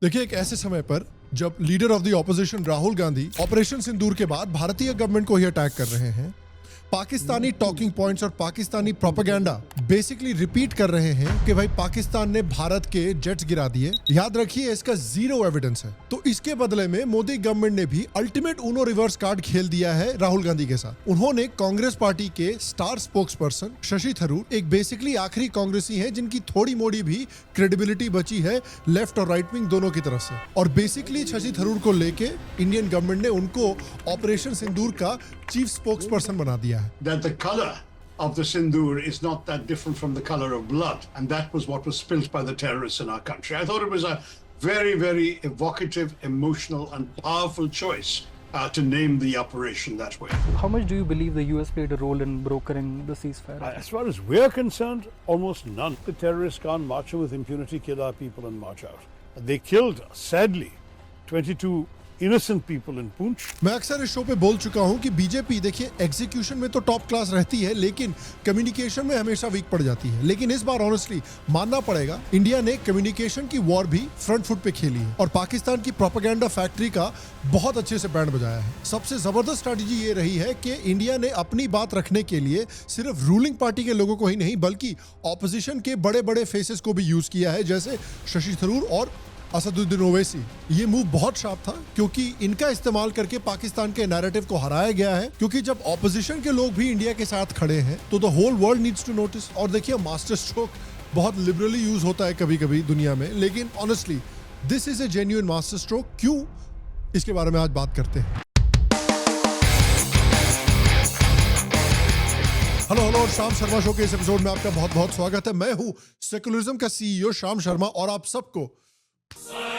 देखिए, एक ऐसे समय पर जब leader of the opposition Rahul Gandhi operation Sindoor के बाद भारतीय गवर्नमेंट को ही अटैक कर रहे हैं, पाकिस्तानी टॉकिंग पॉइंट्स और पाकिस्तानी प्रोपेगेंडा बेसिकली रिपीट कर रहे हैं कि भाई पाकिस्तान ने भारत के जेट्स गिरा दिए। याद रखिए, इसका जीरो एविडेंस है। तो इसके बदले में मोदी गवर्नमेंट ने भी अल्टीमेट ऊनो रिवर्स कार्ड खेल दिया है राहुल गांधी के साथ। उन्होंने कांग्रेस पार्टी के star spokes person Shashi Tharoor, एक बेसिकली आखिरी कांग्रेसी हैं जिनकी थोड़ी मोड़ी भी क्रेडिबिलिटी बची है लेफ्ट और राइट विंग दोनों की तरफ से, और बेसिकली शशि थरूर को लेके इंडियन गवर्नमेंट ने उनको ऑपरेशन सिंदूर का चीफ स्पोक्स पर्सन बना दिया है। That the color of the Sindoor is not that different from the color of blood, and that was what was spilt by the terrorists in our country. I thought it was a very, very evocative, emotional and powerful choice to name the operation that way. How much do you believe the US played a role in brokering the ceasefire? As far as we're concerned, almost none. The terrorists can't march in with impunity, kill our people and march out. They killed, sadly, 22 innocent people in Poonch. मैं अक्सर इस show पे बोल चुका हूं कि BJP देखिए execution में तो टॉप क्लास रहती है, लेकिन कम्युनिकेशन में हमेशा वीक पड़ जाती है। लेकिन इस बार ऑनेस्टली मानना पड़ेगा, इंडिया ने कम्युनिकेशन की वॉर भी फ्रंट फुट पे खेली है और पाकिस्तान की प्रोपेगेंडा फैक्ट्री का बहुत अच्छे से बैंड बजाया है। सबसे जबरदस्त स्ट्रैटेजी ये रही है कि इंडिया ने अपनी बात रखने के लिए सिर्फ रूलिंग पार्टी के लोगों को ही नहीं बल्कि ऑपोजिशन के बड़े बड़े फेसेस को भी यूज किया है, जैसे शशि थरूर और असदुद्दीन ओवैसी। ये मूव बहुत शार्प था क्योंकि इनका इस्तेमाल करके पाकिस्तान के नैरेटिव को हराया गया है, क्योंकि जब ऑपोजिशन के लोग भी इंडिया के साथ खड़े हैं तो the whole world needs to notice. और देखिए, मास्टर स्ट्रोक बहुत लिबरली यूज होता है कभी कभी दुनिया में, लेकिन honestly this is a genuine master stroke. क्यों, इसके बारे में आज बात करते हैं। हेलो और शाम शर्मा शो के इस एपिसोड में आपका बहुत बहुत स्वागत है। मैं हूं सेकुलरिज्म का सीईओ शाम शर्मा और आप सबको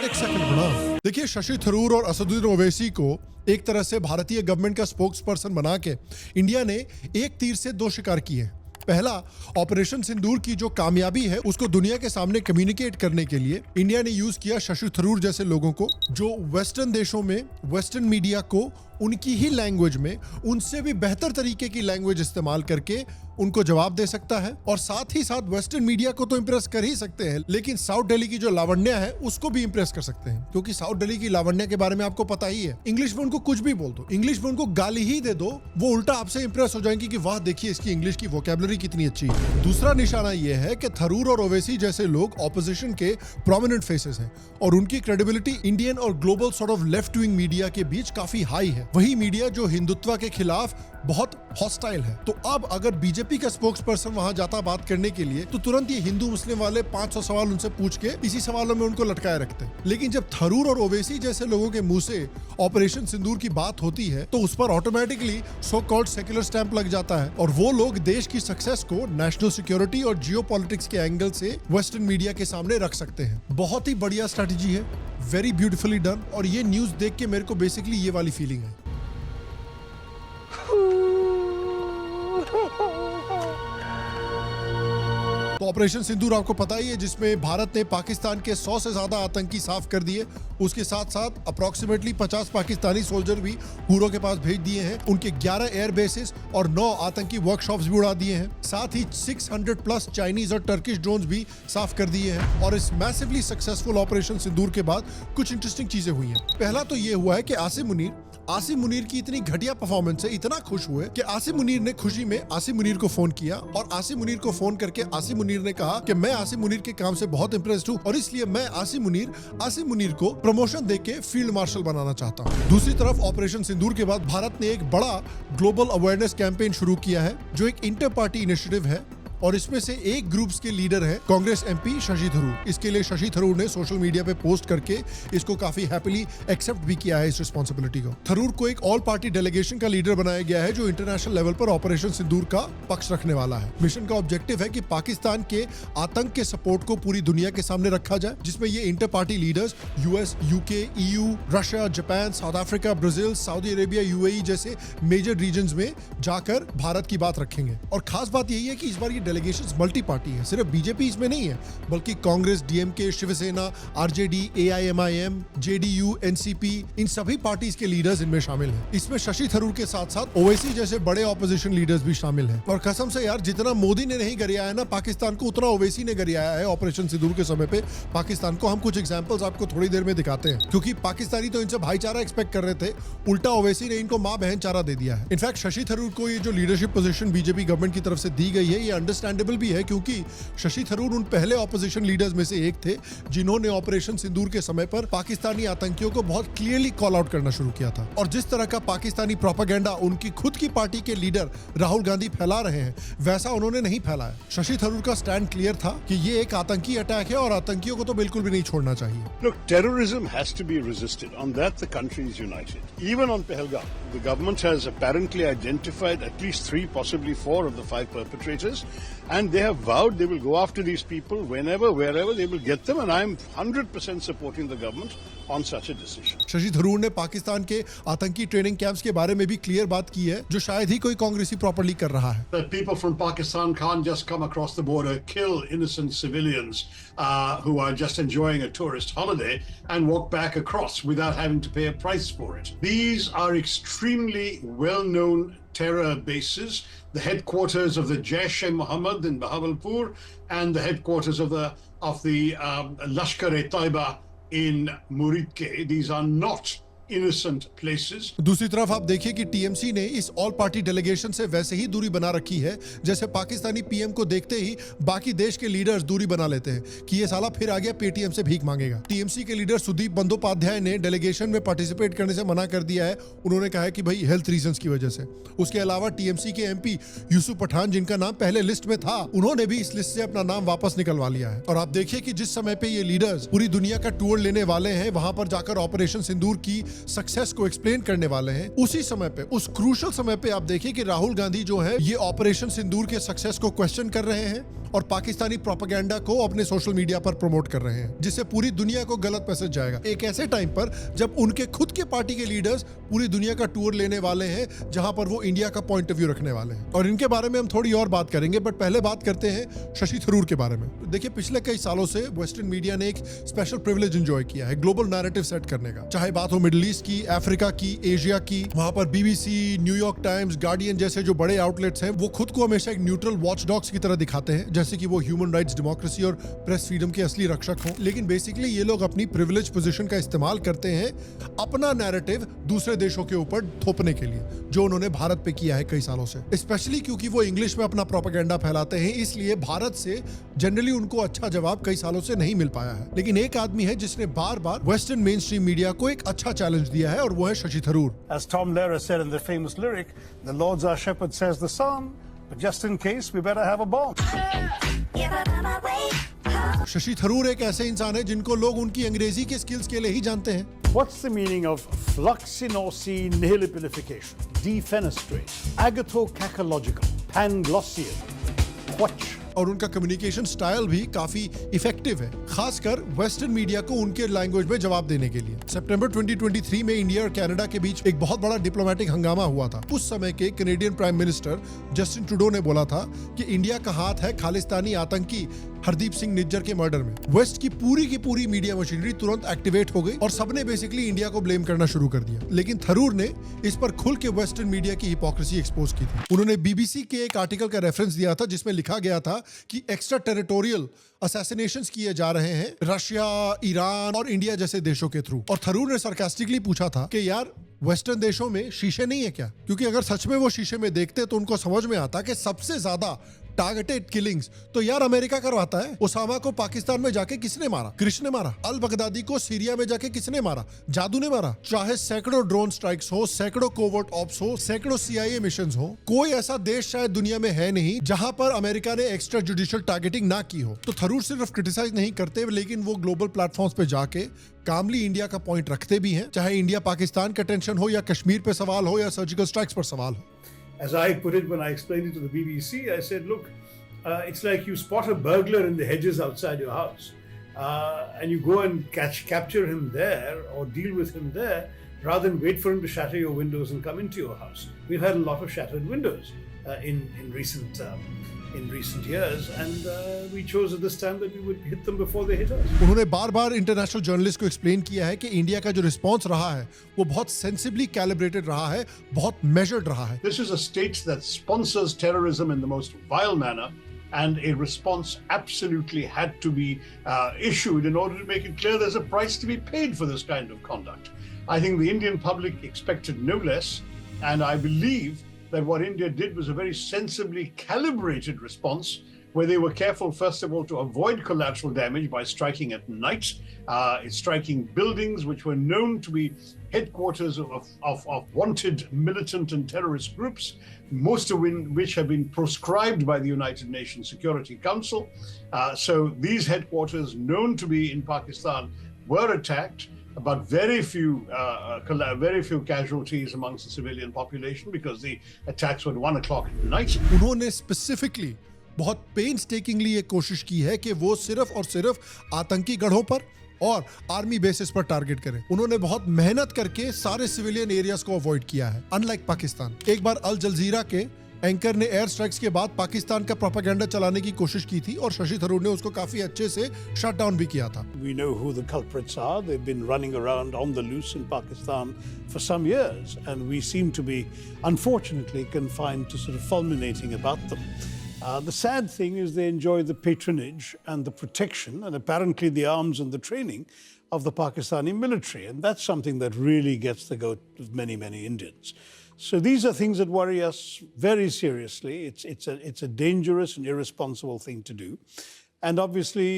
एक सेकंड बना। देखिए, शशि थरूर और असदुद्दीन ओवैसी को एक तरह से भारतीय गवर्नमेंट का स्पोक्स पर्सन बना के इंडिया ने एक तीर से दो शिकार किए। पहला, ऑपरेशन सिंदूर की जो कामयाबी है उसको दुनिया के सामने कम्युनिकेट करने के लिए इंडिया ने यूज किया शशि थरूर जैसे लोगों को, जो वेस्टर्न देशों में वेस्टर्न मीडिया को उनकी ही लैंग्वेज में उनसे भी बेहतर तरीके की लैंग्वेज इस्तेमाल करके उनको जवाब दे सकता है, और साथ ही साथ वेस्टर्न मीडिया को तो इंप्रेस कर ही सकते हैं, लेकिन साउथ दिल्ली की जो लावण्या है उसको भी इंप्रेस कर सकते हैं, क्योंकि साउथ दिल्ली की लावण्या के बारे में आपको पता ही है। इंग्लिश में उनको कुछ भी बोल दो, इंग्लिश में उनको गाली ही दे दो, वो उल्टा आपसे इंप्रेस हो जाएंगे कि वाह देखिए इसकी इंग्लिश की वोकैबुलरी कितनी अच्छी है। दूसरा निशाना यह है कि थरूर और ओवैसी जैसे लोग ऑपोजिशन के प्रोमिनेंट फेसेस हैं और उनकी क्रेडिबिलिटी इंडियन और global sort of left wing media के बीच काफी हाई है, वही मीडिया जो हिंदुत्व के खिलाफ बहुत हॉस्टाइल है। तो अब अगर बीजेपी का स्पोक्स पर्सन वहां जाता बात करने के लिए तो तुरंत ये हिंदू मुस्लिम वाले 500 सवाल उनसे पूछ के इसी सवालों में उनको लटकाए रखते हैं। लेकिन जब थरूर और ओवैसी जैसे लोगों के मुंह से ऑपरेशन सिंदूर की बात होती है तो उस पर automatically so called secular stamp लग जाता है, और वो लोग देश की सक्सेस को नेशनल सिक्योरिटी और जियोपॉलिटिक्स के एंगल से वेस्टर्न मीडिया के सामने रख सकते हैं। बहुत ही बढ़िया स्ट्रैटेजी है, वेरी ब्यूटीफुली डन, और ये न्यूज देख के मेरे को बेसिकली ये वाली फीलिंग है। तो ऑपरेशन सिंदूर आपको पता ही है, जिसमें भारत ने पाकिस्तान के 100 से ज्यादा आतंकी साफ कर दिए। उसके साथ साथ अप्रोक्सीमेटली 50 पाकिस्तानी सोल्जर भी हुरों के पास भेज दिए हैं, उनके 11 एयर बेसेस और 9 आतंकी वर्कशॉप्स भी उड़ा दिए हैं। साथ ही 600 प्लस चाइनीज और टर्किश ड्रोन्स भी साफ कर दिए हैं। और इस मैसिवली सक्सेसफुल ऑपरेशन सिंदूर के बाद कुछ इंटरेस्टिंग चीजें हुई हैं। पहला तो ये हुआ है कि आसिम मुनीर की इतनी घटिया परफॉर्मेंस से इतना खुश हुए कि आसिम मुनीर ने खुशी में आसिम मुनीर को फोन किया, और आसिम मुनीर को फोन करके आसिम मुनीर ने कहा कि मैं आसिम मुनीर के काम से बहुत इंप्रेस्ड हूं और इसलिए मैं आसिम मुनीर को प्रमोशन देके फील्ड मार्शल बनाना चाहता हूं। दूसरी तरफ ऑपरेशन सिंदूर के बाद भारत ने एक बड़ा ग्लोबल अवेयरनेस कैंपेन शुरू किया है, जो एक इंटर पार्टी इनिशिएटिव है, और इसमें से एक ग्रुप्स के लीडर है कांग्रेस एमपी शशि थरूर। इसके लिए शशि थरूर ने सोशल मीडिया पे पोस्ट करके इसको काफी हैप्पीली एक्सेप्ट भी किया है, इस रिस्पांसिबिलिटी को। थरूर को एक ऑल पार्टी डेलीगेशन का लीडर बनाया गया है, जो इंटरनेशनल लेवल पर ऑपरेशन सिंदूर का पक्ष रखने वाला है। मिशन का ऑब्जेक्टिव है कि पाकिस्तान के आतंक के सपोर्ट को पूरी दुनिया के सामने रखा जाए, जिसमें ये inter party leaders US, UK, EU, Russia, Japan, south Africa, Brazil, Saudi Arabia, UAE जैसे मेजर रीजन में जाकर भारत की बात रखेंगे। और खास बात यही है कि इस बार ये डेलीगेशंस मल्टी पार्टी है, सिर्फ बीजेपी इसमें नहीं है, बल्कि Congress, DMK, Shiv Sena, RJD, AIMIM, JDU, NCP, इन सभी पार्टीज के लीडर्स इनमें शामिल हैं। इसमें शशि थरूर के साथ साथ ओवैसी जैसे बड़े ऑपोजिशन लीडर्स भी शामिल हैं। और कसम से यार, जितना मोदी ने नहीं गरियाया ना पाकिस्तान को, उतना ओवैसी ने गरियाया है ऑपरेशन सिंदूर के समय पे पाकिस्तान को। हम कुछ एग्जांपल्स आपको थोड़ी देर में दिखाते हैं, क्योंकि पाकिस्तानी तो इनसे भाईचारा एक्सपेक्ट कर रहे थे, उल्टा ओवैसी ने इनको मां बहन चारा दे दिया है। इनफैक्ट शशि थरूर को ये जो लीडरशिप पोजीशन बीजेपी गवर्नमेंट की तरफ से दी गई है, ये अंडरस्टैंडेबल भी है, क्योंकि शशि थरूर उन पहले ऑपोजिशन लीडर्स में से एक थे जिन्होंने ऑपरेशन सिंदूर के समय पर पाकिस्तानी आतंकियों को बहुत क्लियरली कॉल आउट करना शुरू किया था। और जिस तरह का पाकिस्तानी प्रोपेगेंडा उनकी खुद की पार्टी के लीडर राहुल गांधी फैला रहे हैं, वैसा उन्होंने नहीं फैलाया। शशि थरूर का स्टैंड क्लियर था कि ये एक आतंकी अटैक है और आतंकियों को तो बिल्कुल भी नहीं छोड़ना चाहिए। Look, terrorism has to be resisted. On that, the country is united. Even on Pahalgam, the government has apparently identified at least 3, possibly 4 of the 5 perpetrators, and they have vowed they will go after these people whenever, wherever they will get them, and I am 100% supporting the government on such a decision. Shashi Tharoor ने पाकिस्तान के आतंकी training camps के बारे में भी clear बात की है, जो शायद ही कोई कांग्रेसी प्रॉपर्ली कर रहा है। That people from Pakistan can't just come across the border, kill innocent civilians who are just enjoying a tourist holiday and walk back across without having to pay a price for it. These are extremely well-known terror bases, the headquarters of the Jaish-e-Mohammed in Bahawalpur and the headquarters of the Lashkar-e-Taiba in Muridke. These are not innocent places. दूसरी तरफ आप देखिए कि TMC ने इस all party delegation से वैसे ही दूरी बना रखी है जैसे पाकिस्तानी पीएम को देखते ही बाकी देश के लीडर्स दूरी बना लेते हैं कि ये साला फिर आ गया पेटीएम से भीख मांगेगा। टीएमसी के लीडर सुदीप बंदोपाध्याय ने डेलीगेशन में पार्टिसिपेट करने से मना कर दिया है। उन्होंने कहा है कि भाई हेल्थ रीजंस की वजह से। उसके अलावा टीएमसी के एमपी यूसुफ पठान, जिनका नाम पहले लिस्ट में था, उन्होंने भी इस लिस्ट से अपना नाम वापस निकलवा लिया है। और आप देखिए कि जिस समय पे ये लीडर्स पूरी दुनिया का टूर लेने वाले हैं, वहां पर जाकर ऑपरेशन सिंदूर की सक्सेस को एक्सप्लेन करने वाले हैं, उसी समय पे, उस क्रूशल समय पे आप देखिए कि राहुल गांधी जो है ये ऑपरेशन सिंदूर के सक्सेस को क्वेश्चन कर रहे हैं और पाकिस्तानी प्रोपेगेंडा को अपने सोशल मीडिया पर प्रमोट कर रहे हैं, जिससे पूरी दुनिया को गलत मैसेज जाएगा। एक ऐसे टाइम पर जब उनके खुद के पार्टी के लीडर्स पूरी दुनिया का टूर लेने वाले हैं, जहां पर वो इंडिया का पॉइंट ऑफ व्यू रखने वाले हैं। और इनके बारे में हम थोड़ी और बात करेंगे, बट पहले बात करते हैं शशि थरूर के बारे में। देखिए, पिछले कई सालों से वेस्टर्न मीडिया ने एक स्पेशल प्रिविलेज एंजॉय किया है ग्लोबल नैरेटिव सेट करने का, चाहे बात हो मिडिल ईस्ट की, अफ्रीका की, एशिया की। वहां पर बीबीसी, न्यूयॉर्क टाइम्स, गार्डियन जैसे जो बड़े आउटलेट्स हैं, वो खुद को हमेशा एक न्यूट्रल वॉचडॉग्स की तरह दिखाते हैं, जैसे कि वो ह्यूमन राइट्स, डेमोक्रेसी और प्रेस फ्रीडम के असली रक्षक हों। लेकिन बेसिकली ये लोग अपनी प्रिविलेज पोजीशन का इस्तेमाल करते हैं अपना नैरेटिव दूसरे देशों के ऊपर थोपने के लिए, जो उन्होंने भारत पे किया है कई सालों से। स्पेशली क्योंकि वो इंग्लिश में अपना प्रोपेगेंडा फैलाते हैं, इसलिए भारत से जनरली उनको अच्छा जवाब कई सालों से नहीं मिल पाया है। लेकिन एक आदमी है जिसने बार बार वेस्टर्न मेन स्ट्रीम मीडिया को एक अच्छा चैलेंज दिया है, और वो है Shashi Tharoor. As Tom Lehrer said in the famous lyric, "The Lord's our shepherd," says the psalm, but just in case, we better have a bomb. Shashi Tharoor एक ऐसे इंसान है जिनको लोग उनकी अंग्रेजी के स्किल्स के लिए ही जानते हैं। What's the meaning of fluxinosi nihilipilification, defenestrate, agathocacological, panglossian, quatch? और उनका कम्युनिकेशन स्टाइल भी काफी इफेक्टिव है, खासकर वेस्टर्न मीडिया को उनके लैंग्वेज में जवाब देने के लिए। सितंबर 2023 में इंडिया और कनाडा के बीच एक बहुत बड़ा डिप्लोमेटिक हंगामा हुआ था। उस समय के Canadian prime minister Justin Trudeau ने बोला था कि इंडिया का हाथ है खालिस्तानी आतंकी हरदीप सिंह निज्जर के मर्डर में। वेस्ट की पूरी मीडिया मशीनरी तुरंत एक्टिवेट हो गई और सबने बेसिकली इंडिया को ब्लेम करना शुरू कर दिया। लेकिन थरूर ने इस पर खुल के वेस्टर्न मीडिया की हिपोक्रेसी एक्सपोज की थी। उन्होंने बीबीसी के एक आर्टिकल का रेफरेंस दिया था जिसमें लिखा गया था कि एक्स्ट्रा टेरिटोरियल असैसिनेशंस किए जा रहे हैं रशिया, ईरान और इंडिया जैसे देशों के थ्रू। और थरूर ने सरकास्टिकली पूछा था कि यार वेस्टर्न देशों में शीशे नहीं है क्या? क्योंकि अगर सच में वो शीशे में देखते तो उनको समझ में आता कि सबसे ज्यादा टारगेटेड किलिंग्स तो यार अमेरिका करवाता है। ओसामा को पाकिस्तान में जाके किसने मारा? कृष्ण ने मारा। अल बगदादी को सीरिया में जाके किसने मारा? जादू ने मारा। चाहे सैकड़ों ड्रोन स्ट्राइक्स हो, सैकड़ों कोवर्ट ऑप्स हो, सैकड़ों CIA मिशंस हो, कोई ऐसा देश शायद दुनिया में है नहीं जहां पर अमेरिका ने एक्स्ट्रा जुडिशियल टारगेटिंग ना की हो। तो थरूर सिर्फ क्रिटिसाइज नहीं करते, लेकिन वो ग्लोबल प्लेटफॉर्म्स पे जाके कामली इंडिया का पॉइंट रखते भी हैं, चाहे इंडिया पाकिस्तान का टेंशन हो या कश्मीर पे सवाल हो या सर्जिकल स्ट्राइक्स पर सवाल हो। As I put it when I explained it to the BBC, I said, look, it's like you spot a burglar in the hedges outside your house, and you go and capture him there or deal with him there, rather than wait for him to shatter your windows and come into your house. We've had a lot of shattered windows in recent in recent years, and we chose at this time that we would hit them before they hit us. उन्होंने बार-बार international journalist को explain किया है कि India का जो response रहा है वो बहुत सेंसिबली कैलिब्रेटेड रहा है, बहुत मेजर्ड रहा है. This is a state that sponsors terrorism in the most vile manner, and a response absolutely had to be issued in order to make it clear there's a price to be paid for this kind of conduct. I think the Indian public expected no less, and I believe that what India did was a very sensibly calibrated response, where they were careful, first of all, to avoid collateral damage by striking at night, striking buildings which were known to be headquarters of wanted militant and terrorist groups, most of which have been proscribed by the United Nations Security Council. So these headquarters, known to be in Pakistan, were attacked, but very few casualties amongst the civilian population because the attacks were at 1 o'clock at night. उन्होंने specifically बहुत पेन्सटेकिंगली ये कोशिश की है कि वो सिर्फ और सिर्फ आतंकी गढ़ों पर और आर्मी बेसिस पर टारगेट करें. उन्होंने बहुत मेहनत करके सारे सिविलियन एरियाज को अवॉइड किया है, अनलाइक पाकिस्तान. एक बार अल जजीरा के एंकर ने एयर स्ट्राइक्स के बाद पाकिस्तान का प्रोपेगेंडा चलाने की कोशिश की थी और शशि थरूर ने उसको काफी अच्छे से शट डाउन भी किया था. We know who the culprits are. They've been running around on the loose in Pakistan for some years, and we seem to be, unfortunately, confined to sort of fulminating about them. The sad thing is they enjoy the patronage and the protection and apparently the arms and the training of the Pakistani military, and that's something that really gets the goat of many, many Indians. So these are things that worry us very seriously. It's a dangerous and irresponsible thing to do. And obviously,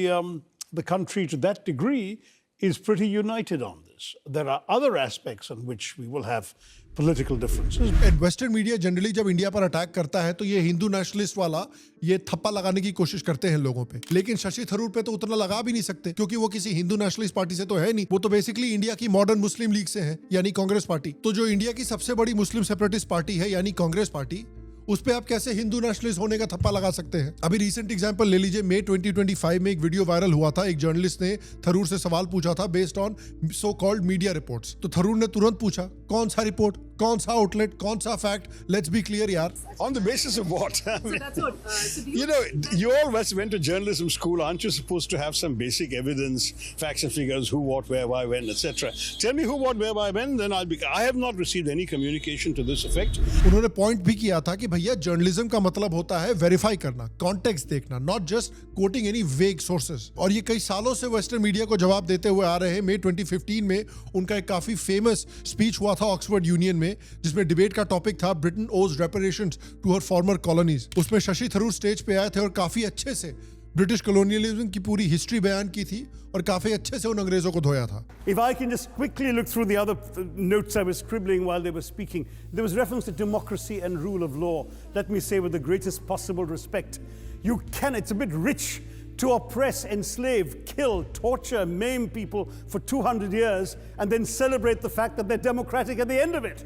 the country to that degree is pretty united on this. There are other aspects on which we will have political differences. And western media generally जब India पर attack करता है तो ये Hindu nationalist वाला ये थप्पा लगाने की कोशिश करते हैं लोगों पे, लेकिन शशि थरूर पे तो उतना लगा भी नहीं सकते क्योंकि वो किसी हिंदू नेशनलिस्ट पार्टी से तो है नहीं. वो तो बेसिकली इंडिया की मॉडर्न मुस्लिम लीग से है, यानी कांग्रेस पार्टी. तो जो इंडिया की सबसे बड़ी मुस्लिम सेपरेटिस्ट पार्टी है यानी कांग्रेस पार्टी, उस पे आप कैसे हिंदू नेशनलिस्ट होने का थप्पा लगा सकते हैं. अभी रिसेंट एग्जांपल ले लीजिए, मई 2025 में एक वीडियो वायरल हुआ था. एक जर्नलिस्ट ने थरूर से सवाल पूछा था based on so called media reports. तो थरूर ने तुरंत पूछा कौन सा रिपोर्ट, कौन सा आउटलेट, कौन सा फैक्ट, लेट्स बी क्लियर यार. On the basis of what? So that's what. So do You know, you all went to journalism school. Aren't you supposed to have some basic evidence, facts and figures, who, what, where, why, when, etc.? Tell me who, what, where, why, when, then I'll be. I have not received any communication to this effect. उन्होंने point भी किया था कि भैया journalism का मतलब होता है वेरीफाई करना, कॉन्टेक्स्ट देखना, नॉट जस्ट कोटिंग एनी वेग सोर्सेज. और ये कई सालों से वेस्टर्न मीडिया को जवाब देते हुए आ रहे हैं. मई 2015 में उनका एक काफी फेमस स्पीच हुआ था ऑक्सफोर्ड यूनियन में, जिसमें डिबेट का टॉपिक था Britain owes reparations to her former colonies. उसमें शशि थरूर स्टेज पे आए थे और काफी अच्छे से ब्रिटिश कॉलोनियलिज्म की पूरी हिस्ट्री बयान की थी और काफी अच्छे से उन अंग्रेजों को धोया था. If I can just quickly look through the other notes I was scribbling while they were speaking, there was reference to democracy and rule of law. Let me say with the greatest possible respect, it's a bit rich to oppress, enslave, kill, torture, maim people for 200 years and then celebrate the fact that they're democratic at the end of it.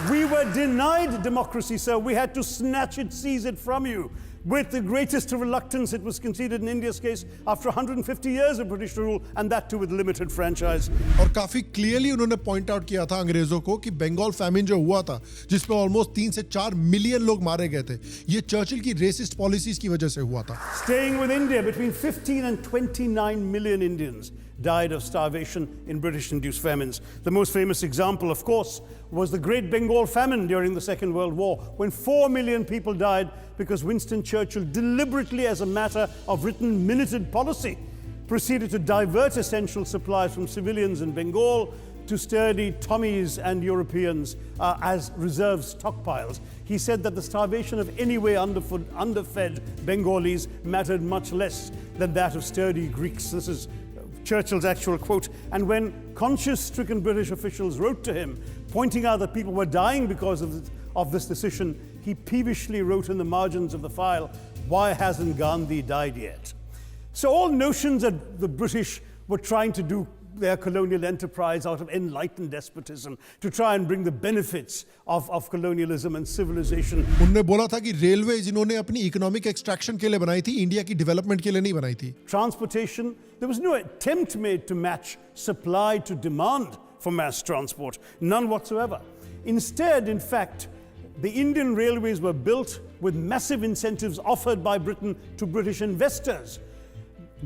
We were denied democracy, sir. We had to snatch it, seize it from you. With the greatest reluctance, it was conceded in India's case after 150 years of British rule, and that too with limited franchise. और काफी clearly उन्होंने point out किया था अंग्रेजों को कि Bengal famine जो हुआ था, जिसमें ऑलमोस्ट 3 से 4 मिलियन लोग मारे गए थे, ये चर्चिल की रेसिस्ट पॉलिसीज की वजह से हुआ था. Staying with India, between 15 and 29 million Indians died of starvation in British-induced famines. The most famous example, of course, was the Great Bengal Famine during the Second World War, when 4 million people died because Winston Churchill, deliberately as a matter of written minuted policy, proceeded to divert essential supplies from civilians in Bengal to sturdy Tommies and Europeans as reserve stockpiles. He said that the starvation of anyway underfed Bengalis mattered much less than that of sturdy Greeks. This is Churchill's actual quote. And when conscience-stricken British officials wrote to him, pointing out that people were dying because of this decision, he peevishly wrote in the margins of the file, "Why hasn't Gandhi died yet?" So all notions that the British were trying to do their colonial enterprise out of enlightened despotism to try and bring the benefits of colonialism and civilization. उन्होंने बोला था कि railway जिन्होंने अपनी economic extraction के लिए बनाई थी, इंडिया की डेवलपमेंट के लिए नहीं बनाई थी. Transportation, there was no attempt made to match supply to demand for mass transport, none whatsoever. Instead, in fact, the Indian railways were built with massive incentives offered by Britain to British investors,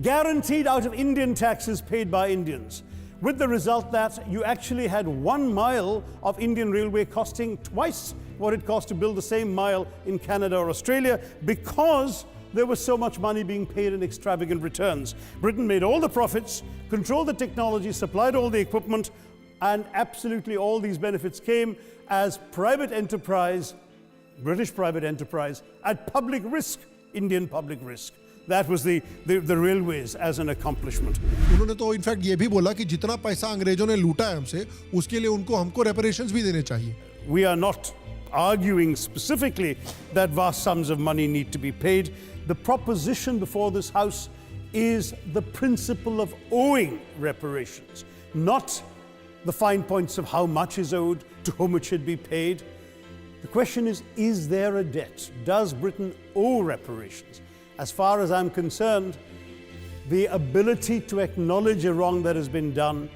guaranteed out of Indian taxes paid by Indians, with the result that you actually had 1 mile of Indian railway costing twice what it cost to build the same mile in Canada or Australia, because there was so much money being paid in extravagant returns. Britain made all the profits, controlled the technology, supplied all the equipment, and absolutely all these benefits came as private enterprise, British private enterprise, at public risk, Indian public risk. That was the railways as an accomplishment. उन्होंने तो in fact ये भी बोला कि जितना पैसा अंग्रेजों ने लूटा है हमसे, उसके लिए हमको reparations भी देने चाहिए. We are not arguing specifically that vast sums of money need to be paid. The proposition before this House is the principle of owing reparations, not the fine points of how much is owed, to whom it should be paid. The question is there a debt? Does Britain owe reparations? As far as I'm concerned, the ability to acknowledge a wrong that has been done,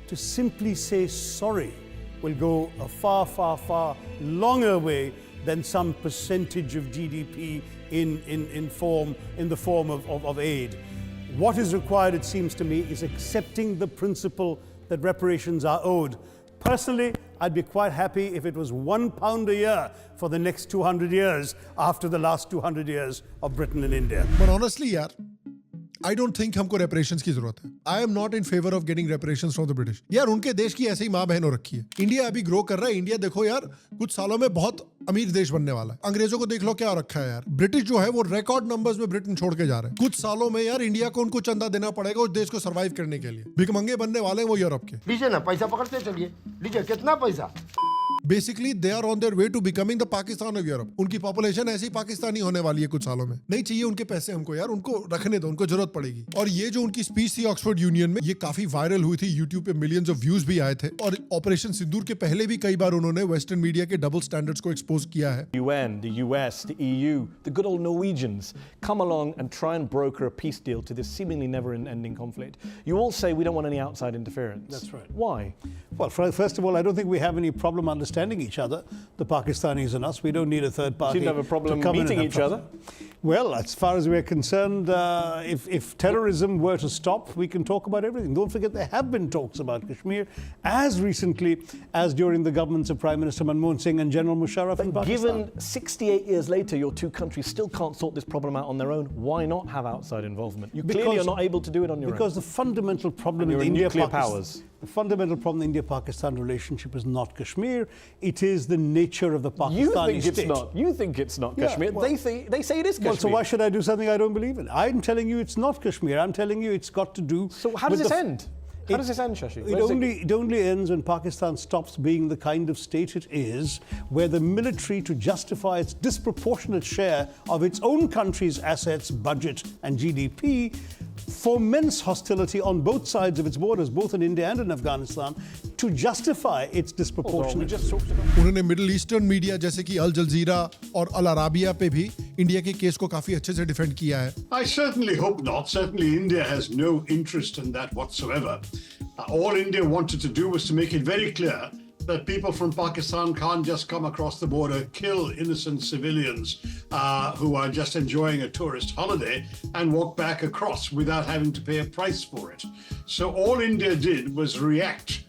to simply say sorry, will go a far, far, far longer way than some percentage of GDP in the form of aid. What is required, it seems to me, is accepting the principle that reparations are owed. Personally, I'd be quite happy if it was £1 a year for the next 200 years after the last 200 years of Britain and India. But honestly, yaar, I don't think हमको reparations की जरूरत है. I am not in favor of getting reparations from the British. यार उनके देश की ऐसे ही माँ बहन हो रखी है. इंडिया अभी ग्रो कर रहा है. इंडिया देखो यार, कुछ सालों में बहुत अमीर देश बनने वाला है. अंग्रेजों को देख लो क्या रखा है यार. ब्रिटिश जो है वो रिकॉर्ड नंबर्स में ब्रिटेन छोड़ के जा रहे हैं. कुछ सालों में यार इंडिया को उनको चंदा देना पड़ेगा उस देश को सर्वाइव करने के लिए. भिखमंगे बनने वाले हैं वो यूरोप के. लीजिए ना, पैसा पकड़ते चलिए. लीजिए, कितना पैसा? Basically they are on their way to becoming the Pakistan of Europe. उनकी पॉपुलेशन ऐसी पाकिस्तानी होने वाली है कुछ सालों में. नहीं चाहिए उनके पैसे हमको यार, उनको रखने दो, उनको जरूरत पड़ेगी. और ये जो उनकी स्पीच थी ऑक्सफोर्ड यूनियन में, ये काफी वायरल हुई थी. यूट्यूब पे मिलियंस ऑफ व्यूज भी आए थे. और ऑपरेशन सिंदूर के पहले भी कई बार उन्होंने वेस्टर्न मीडिया के डबल स्टैंडर्ड्स को एक्सपोज किया है. UN, the US, the EU, the good old Norwegians come along and try and broker a peace deal to this seemingly never-ending conflict. You all say we don't want any outside interference. That's right. Why? Well, first of all, I don't think we have any problem understanding each other, the Pakistanis and us. We don't need a third party. Seem to have a problem come in meeting and each other. Well, as far as we're concerned, if terrorism were to stop, we can talk about everything. Don't forget there have been talks about Kashmir as recently as during the governments of Prime Minister Manmohan Singh and General Musharraf in Pakistan. Given 68 years later, your two countries still can't sort this problem out on their own, why not have outside involvement? You clearly are not able to do it on your own. Because the fundamental problem in the the fundamental problem in the India-Pakistan relationship is not Kashmir. It is the nature of the Pakistani state. You think it's not Yeah, Kashmir. well, they say it is Kashmir. Well, so why should I do something I don't believe in? I'm telling you it's not Kashmir. I'm telling you it's got to do. So how does this end? How does this end, Shashi? It only ends when Pakistan stops being the kind of state it is, where the military, to justify its disproportionate share of its own country's assets, budget and GDP, foments hostility on both sides of its borders, both in India and in Afghanistan, to justify its disproportionate. उन्होंने middle eastern media जैसे कि अल जजीरा और अल Arabia पे भी India के case को काफी अच्छे से डिफेंड किया है. I certainly hope not. Certainly India has no interest in that whatsoever. All India wanted to do was to make it very clear that people from Pakistan can't just come across the border, kill innocent civilians who are just enjoying a tourist holiday and walk back across without having to pay a price for it. So all India did was react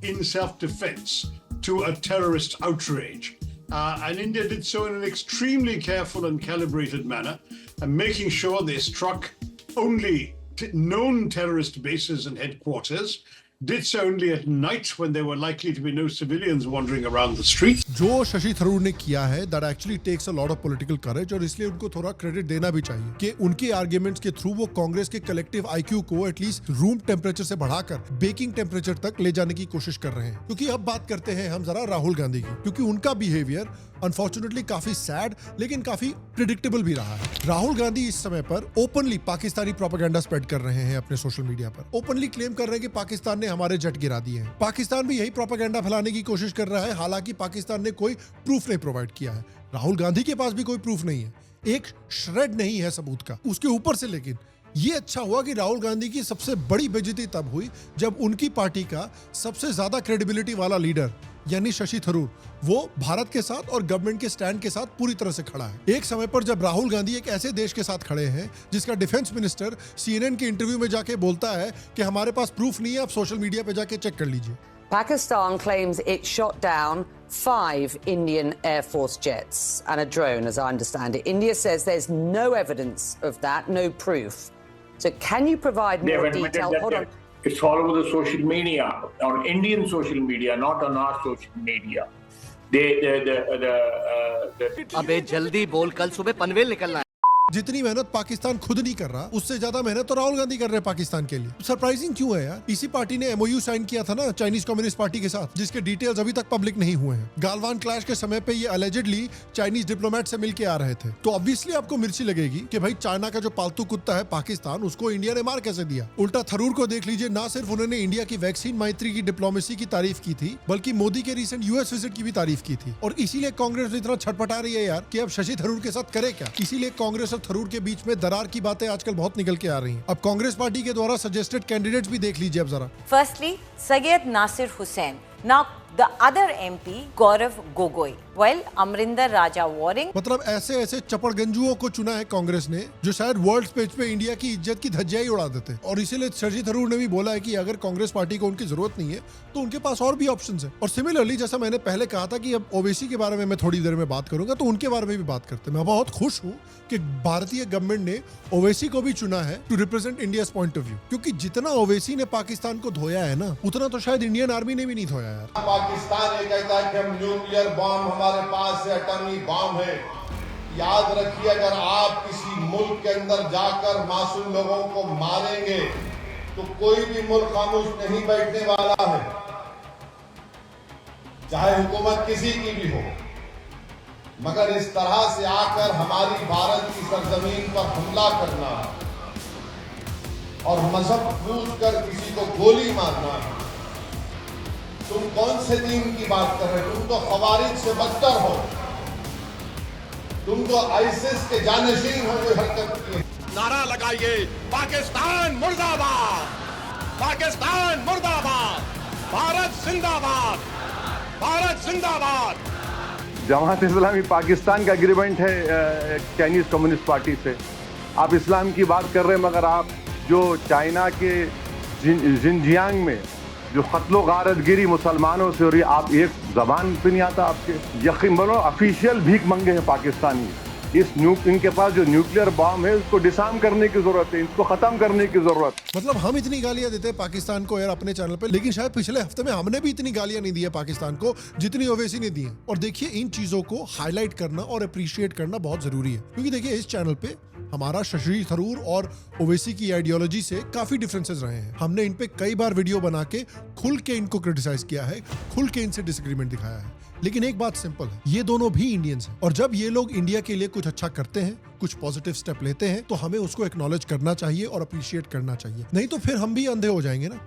in self-defense to a terrorist outrage. And India did so in an extremely careful and calibrated manner, and making sure they struck only known terrorist bases and headquarters, did so only at night when there were likely to be no civilians wandering around the streets. जो शशि थरूर ने किया है, that actually takes a lot of political courage, और इसलिए उनको थोड़ा credit देना भी चाहिए कि उनके आर्ग्यूमेंट्स के थ्रू वो कांग्रेस के कलेक्टिव आईक्यू को एटलीस्ट रूम टेम्परेचर से बढ़ाकर बेकिंग टेम्परेचर तक ले जाने की कोशिश कर रहे हैं. क्योंकि अब बात करते हैं हम जरा राहुल गांधी की, क्योंकि उनका बिहेवियर अनफॉर्चुनेटली काफी सैड लेकिन काफी प्रिडिक्टेबल भी रहा है। राहुल गांधी इस समय पर ओपनली पाकिस्तानी प्रोपेगेंडा स्प्रेड कर रहे हैं अपने सोशल मीडिया पर, ओपनली क्लेम कर रहे हैं कि पाकिस्तान ने हमारे जट गिरा दिए हैं। पाकिस्तान भी यही प्रोपेगेंडा फैलाने की कोशिश कर रहा है, हालांकि पाकिस्तान ने कोई प्रूफ नहीं प्रोवाइड किया है। राहुल गांधी के पास भी कोई प्रूफ नहीं है, एक श्रेड नहीं है सबूत का उसके ऊपर से। लेकिन ये अच्छा हुआ कि राहुल गांधी की सबसे बड़ी बेइज्जती तब हुई जब उनकी पार्टी का सबसे ज्यादा क्रेडिबिलिटी वाला लीडर यानी शशि थरूर वो भारत के साथ और गवर्नमेंट के स्टैंड के साथ पूरी तरह से खड़ा है। एक समय पर जब राहुल गांधी एक ऐसे देश के साथ खड़े हैं जिसका डिफेंस मिनिस्टर CNN के इंटरव्यू में जाके बोलता है कि हमारे पास प्रूफ नहीं है, आप सोशल मीडिया पे जाके चेक कर लीजिए। Pakistan claims it shot down 5 Indian Air Force jets and a drone, as I understand it. India says there's no evidence of that, no proof. So can you provide They more have admitted detail? that Hold on. it's all over the social media, on Indian social media, not on our social media. अबे जल्दी बोल, कल सुबह पनवेल निकलना है। जितनी मेहनत पाकिस्तान खुद नहीं कर रहा उससे ज्यादा मेहनत तो राहुल गांधी कर रहे हैं पाकिस्तान के लिए। सरप्राइजिंग क्यों है यार? इसी पार्टी ने MOU साइन किया था ना चाइनीज कम्युनिस्ट पार्टी के साथ, जिसके डिटेल्स अभी तक पब्लिक नहीं हुए हैं। गालवान क्लैश के समय पे ये अलेजेडली चाइनीज डिप्लोमेट से मिलके आ रहे थे, तो ऑब्वियसली आपको मिर्ची लगेगी कि भाई चाइना का जो पालतू कुत्ता है पाकिस्तान, उसको इंडिया ने मार कैसे दिया। उल्टा थरूर को देख लीजिए, ना सिर्फ उन्होंने इंडिया की वैक्सीन मैत्री की डिप्लोमेसी की तारीफ की थी, बल्कि मोदी के रिसेंट US विजिट की भी तारीफ की थी। और इसीलिए कांग्रेस इतना छटपटा रही है यार कि अब शशि थरूर के साथ करे क्या। इसीलिए कांग्रेस और थरूर के बीच में दरार की बातें आजकल बहुत निकल के आ रही हैं। अब कांग्रेस पार्टी के द्वारा सजेस्टेड कैंडिडेट्स भी देख लीजिए अब जरा। Firstly, Syed Nasir Hussain. Now, the other MP, Gaurav Gogoi. Well, Amrinder Raja Waring. मतलब ऐसे ऐसे चपड़गंजुओं को चुना है कांग्रेस ने जो शायद वर्ल्ड स्टेज पे इंडिया की इज्जत की धज्जियां ही उड़ा देते। और इसीलिए शशि थरूर ने भी बोला है कि अगर कांग्रेस पार्टी को उनकी जरूरत नहीं है तो उनके पास और भी ऑप्शंस है। और सिमिलरली जैसा मैंने पहले कहा था कि अब ओवैसी के बारे में मैं थोड़ी देर में बात करूंगा, तो उनके बारे में भी बात करते हैं। मैं बहुत खुश हूँ कि भारतीय गवर्नमेंट ने ओवैसी को भी चुना है to represent India point of view, क्योंकि जितना ओवैसी ने पाकिस्तान को धोया है ना, उतना तो शायद इंडियन आर्मी ने भी नहीं धोया यार। पाकिस्तान ये कहता है कि हम न्यूक्लियर बॉम्ब हमारे पास है, एटॉमिक बॉम्ब है। याद रखिए, अगर आप किसी मुल्क के अंदर जाकर मासूम लोगों को मारेंगे तो कोई भी मुल्क खामोश नहीं बैठने वाला है, चाहे हुकूमत किसी की भी हो। मगर इस तरह से आकर हमारी भारत की सरजमीन पर हमला करना और मजहब पूछ कर किसी को गोली मारना, तुम कौन से दीन की बात कर रहे हो? तुम तो खवारिज से बदतर हो, तुम तो आईसिस के जानशीन हो जो हरकत की। नारा लगाइए, पाकिस्तान मुर्दाबाद, पाकिस्तान मुर्दाबाद, भारत जिंदाबाद, भारत जिंदाबाद। जमात इस्लामी पाकिस्तान का एग्रीमेंट है चाइनीज कम्युनिस्ट पार्टी से। आप इस्लाम की बात कर रहे हैं, मगर आप जो चाइना के जिनजियांग में जो कत्लो गारतगिरी मुसलमानों से हो रही, आप एक जबान पे नहीं आता आपके। यकीन बोलो, ऑफिशियल भीख मंगे हैं पाकिस्तानी। इनके पास जो न्यूक्लियर बॉम्ब है उसको डिसार्म करने की जरूरत है, इसको खत्म करने की जरूरत। मतलब हम इतनी गालियां देते हैं पाकिस्तान को यार अपने चैनल पे, लेकिन शायद पिछले हफ्ते में हमने भी इतनी गालियां नहीं दी है पाकिस्तान को जितनी ओवैसी ने दी है। और देखिए, इन चीजों को हाईलाइट करना और अप्रिशिएट करना बहुत जरूरी है, क्योंकि देखिए इस चैनल पे हमारा शशि थरूर और ओवैसी की आइडियोलॉजी से काफी डिफरेंसेस रहे हैं। हमने इन पे कई बार वीडियो बना के खुल के इनको क्रिटिसाइज किया है, खुल के इनसे डिसएग्रीमेंट दिखाया है। लेकिन एक बात सिंपल है, ये दोनों भी इंडियंस हैं, और जब ये लोग इंडिया के लिए कुछ अच्छा करते हैं, कुछ पॉजिटिव स्टेप लेते हैं, तो हमें उसको एक्नॉलेज करना चाहिए और अप्रिशिएट करना चाहिए। नहीं तो फिर हम भी अंधे हो जाएंगे ना,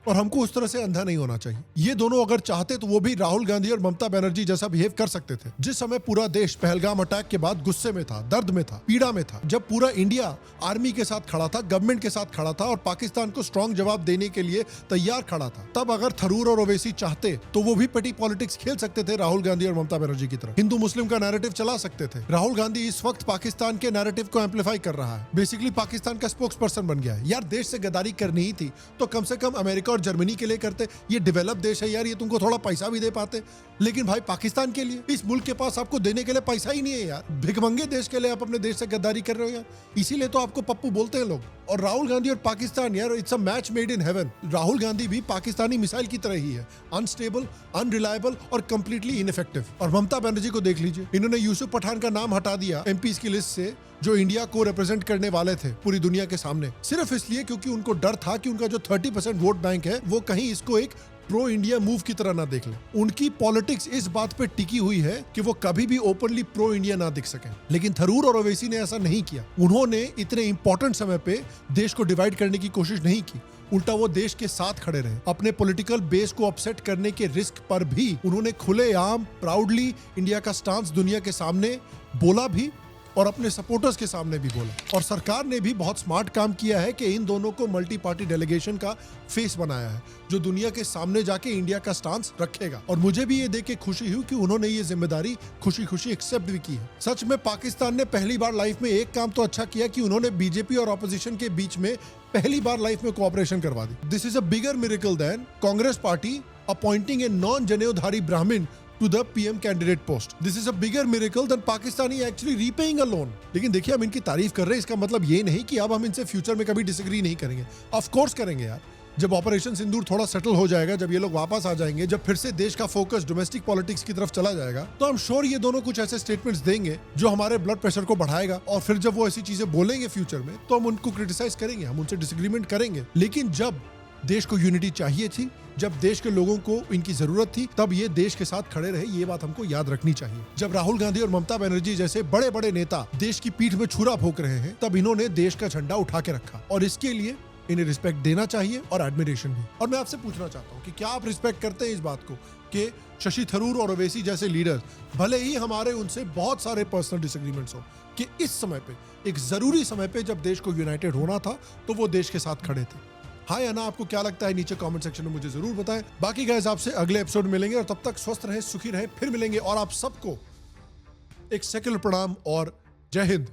और हमको उस तरह से अंधा नहीं होना चाहिए। ये दोनों अगर चाहते तो वो भी राहुल गांधी और ममता बनर्जी जैसा बिहेव कर सकते थे। जिस समय पूरा देश पहलगाम अटैक के बाद गुस्से में था, दर्द में था, पीड़ा में था, जब पूरा इंडिया आर्मी के साथ खड़ा था, गवर्नमेंट के साथ खड़ा था और पाकिस्तान को स्ट्रॉन्ग जवाब देने के लिए तैयार खड़ा था, तब अगर थरूर और ओवैसी चाहते तो वो भी पेटी पॉलिटिक्स खेल सकते थे राहुल गांधी और ममता बनर्जी की तरह। हिंदू मुस्लिम का नैरेटिव चला सकते थे। राहुल गांधी इस वक्त पाकिस्तान के नैरेटिव को एम्पलीफाई कर रहा है, बेसिकली पाकिस्तान का स्पोक्स पर्सन बन गया है। यार देश से गद्दारी करनी ही थी तो कम से कम अमेरिका और जर्मनी के लिए करते। ये डेवलप देश है यार, ये तुमको थोड़ा पैसा भी दे पाते। लेकिन भाई पाकिस्तान के लिए, इस मुल्क के पास आपको देने के लिए पैसा ही नहीं है यार। भिखमंगे देश के लिए आप अपने देश से गद्दारी कर रहे हो यार, इसीलिए तो आपको पप्पू बोलते हैं लोग। और राहुल गांधी और पाकिस्तान यार, it's a match made in heaven. Rahul Gandhi भी पाकिस्तानी मिसाइल की तरह ही है, अनस्टेबल, अनरिलायबल और कंप्लीटली इनइफेक्टिव। और ममता बनर्जी को देख लीजिए, इन्होंने यूसुफ पठान का नाम हटा दिया एमपीज की लिस्ट से जो इंडिया को रिप्रेजेंट करने वाले थे पूरी दुनिया के सामने, सिर्फ इसलिए क्योंकि उनको डर था कि उनका जो 30% वोट बैंक है वो कहीं इसको एक प्रो इंडिया मूव की तरह ना देख लें। उनकी पॉलिटिक्स इस बात पे टिकी हुई है कि वो कभी भी ओपनली प्रो इंडिया ना दिख सके, लेकिन थरूर और ओवैसी ने ऐसा नहीं किया। उन्होंने इतने इंपॉर्टेंट समय पे देश को डिवाइड करने की कोशिश नहीं की, उल्टा वो देश के साथ खड़े रहे। अपने पॉलिटिकल बेस को अपसेट करने के रिस्क पर भी उन्होंने खुलेआम प्राउडली इंडिया का स्टांस दुनिया के सामने बोला भी और अपने सपोर्टर्स के सामने भी बोला। और सरकार ने भी बहुत स्मार्ट काम किया है कि इन दोनों को मल्टी पार्टी डेलीगेशन का फेस बनाया है, जो दुनिया के सामने जाके इंडिया का स्टांस रखेगा। और मुझे भी ये देख के खुशी हुई कि उन्होंने ये जिम्मेदारी खुशी खुशी एक्सेप्ट भी की है। सच में पाकिस्तान ने पहली बार लाइफ में एक काम तो अच्छा किया कि उन्होंने बीजेपी और ऑपोजिशन के बीच में पहली बार लाइफ में कोऑपरेशन करवा दी। This is a bigger miracle than Congress party appointing a non janeudhari Brahmin to the PM candidate post. This is a bigger miracle than Pakistani actually repaying a loan. लेकिन देखिए, हम इनकी तारीफ कर रहे हैं, इसका मतलब ये नहीं कि अब हम इनसे फ्यूचर में कभी डिसएग्री नहीं करेंगे। ऑफ कोर्स करेंगे यार। जब ऑपरेशन सिंदूर थोड़ा सेटल हो जाएगा, जब ये लोग वापस आ जाएंगे, जब फिर से देश का फोकस डोमेस्टिक पॉलिटिक्स की तरफ चला जाएगा, तो आई एम श्योर ये दोनों कुछ ऐसे स्टेटमेंट्स देंगे जो हमारे ब्लड प्रेशर को बढ़ाएगा। और फिर जब वो ऐसी चीजें बोलेंगे फ्यूचर में, तो हम उनको क्रिटिसाइज करेंगे, हम उनसे डिसएग्रीमेंट करेंगे। लेकिन जब देश को यूनिटी चाहिए थी, जब देश के लोगों को इनकी जरूरत थी, तब ये देश के साथ खड़े रहे। ये बात हमको याद रखनी चाहिए। जब राहुल गांधी और ममता बनर्जी जैसे बड़े बड़े नेता देश की पीठ में छुरा भोंक रहे हैं, तब इन्होंने देश का झंडा उठा के रखा। और इसके लिए इन्हें रिस्पेक्ट देना चाहिए और एडमिरेशन भी। और मैं आपसे पूछना चाहता हूँ कि क्या आप रिस्पेक्ट करते हैं इस बात को कि शशि थरूर और ओवैसी जैसे लीडर्स, भले ही हमारे उनसे बहुत सारे पर्सनल डिसएग्रीमेंट्स हो, कि इस समय पे, एक जरूरी समय पे जब देश को यूनाइटेड होना था, तो वो देश के साथ खड़े थे। हाँ या ना, आपको क्या लगता है नीचे कमेंट सेक्शन में मुझे जरूर बताएं। बाकी गाइस, आपसे अगले एपिसोड में मिलेंगे और तब तक स्वस्थ रहें, सुखी रहें, फिर मिलेंगे। और आप सबको एक सेकुलर प्रणाम और जय हिंद।